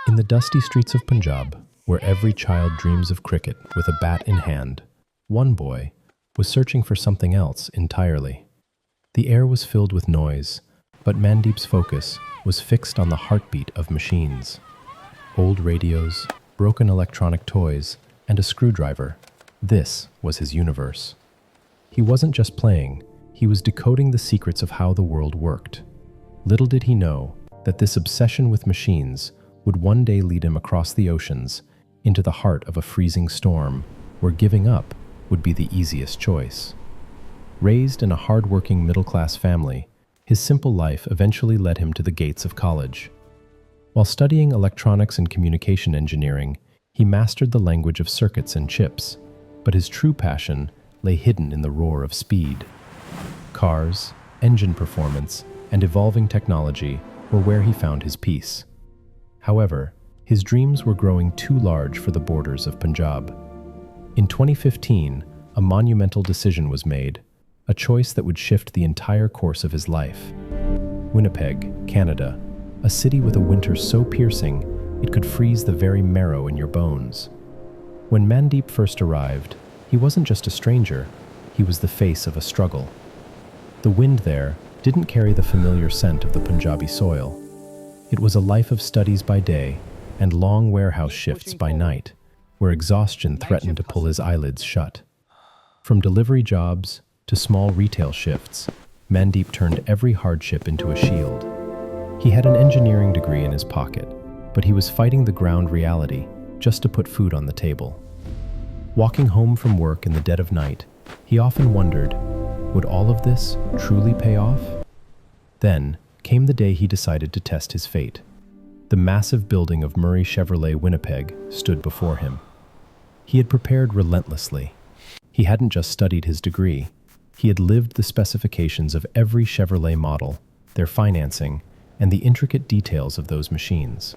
In the dusty streets of Punjab, where every child dreams of cricket with a bat in hand, one boy was searching for something else entirely. The air was filled with noise, but Mandeep's focus was fixed on the heartbeat of machines. Old radios, broken electronic toys, and a screwdriver. This was his universe. He wasn't just playing, he was decoding the secrets of how the world worked. Little did he know that this obsession with machines would one day lead him across the oceans into the heart of a freezing storm, where giving up would be the easiest choice. Raised in a hard-working middle-class family, his simple life eventually led him to the gates of college. While studying electronics and communication engineering, he mastered the language of circuits and chips, but his true passion lay hidden in the roar of speed. Cars, engine performance, and evolving technology were where he found his peace. However, his dreams were growing too large for the borders of Punjab. In 2015, a monumental decision was made, a choice that would shift the entire course of his life. Winnipeg, Canada, a city with a winter so piercing it could freeze the very marrow in your bones. When Mandeep first arrived, he wasn't just a stranger, he was the face of a struggle. The wind there didn't carry the familiar scent of the Punjabi soil. It was a life of studies by day and long warehouse shifts by night, where exhaustion threatened to pull his eyelids shut. From delivery jobs to small retail shifts, Mandeep turned every hardship into a shield. He had an engineering degree in his pocket, but he was fighting the ground reality just to put food on the table. Walking home from work in the dead of night, he often wondered, would all of this truly pay off? Then came the day he decided to test his fate. The massive building of Murray Chevrolet Winnipeg stood before him. He had prepared relentlessly. He hadn't just studied his degree. He had lived the specifications of every Chevrolet model, their financing, and the intricate details of those machines.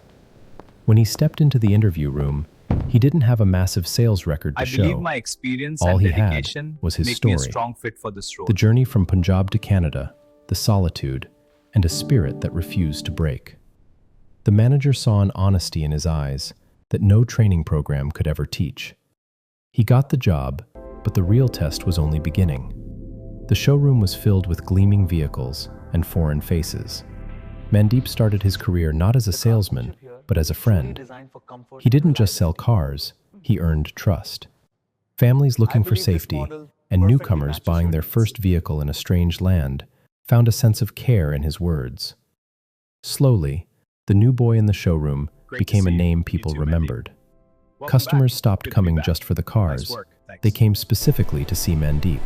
When he stepped into the interview room, he didn't have a massive sales record to show. I believe my experience All and he dedication had was his make story. me a strong fit for this role. The journey from Punjab to Canada, the solitude, and a spirit that refused to break. The manager saw an honesty in his eyes that no training program could ever teach. He got the job, but the real test was only beginning. The showroom was filled with gleaming vehicles and foreign faces. Mandeep started his career not as a salesman, but as a friend. He didn't just sell cars, he earned trust. Families looking for safety and newcomers buying their first vehicle in a strange land found a sense of care in his words. Slowly, the new boy in the showroom became a name people remembered. Customers stopped coming just for the cars. They came specifically to see Mandeep.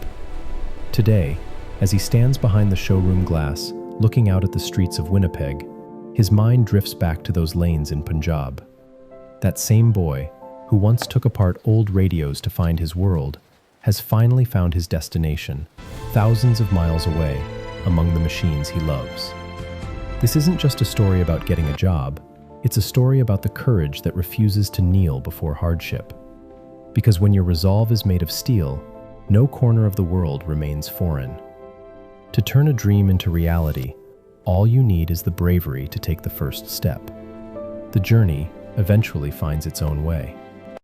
Today, as he stands behind the showroom glass, looking out at the streets of Winnipeg, his mind drifts back to those lanes in Punjab. That same boy, who once took apart old radios to find his world, has finally found his destination, thousands of miles away, among the machines he loves. This isn't just a story about getting a job, it's a story about the courage that refuses to kneel before hardship. Because when your resolve is made of steel, no corner of the world remains foreign. To turn a dream into reality, all you need is the bravery to take the first step. The journey eventually finds its own way.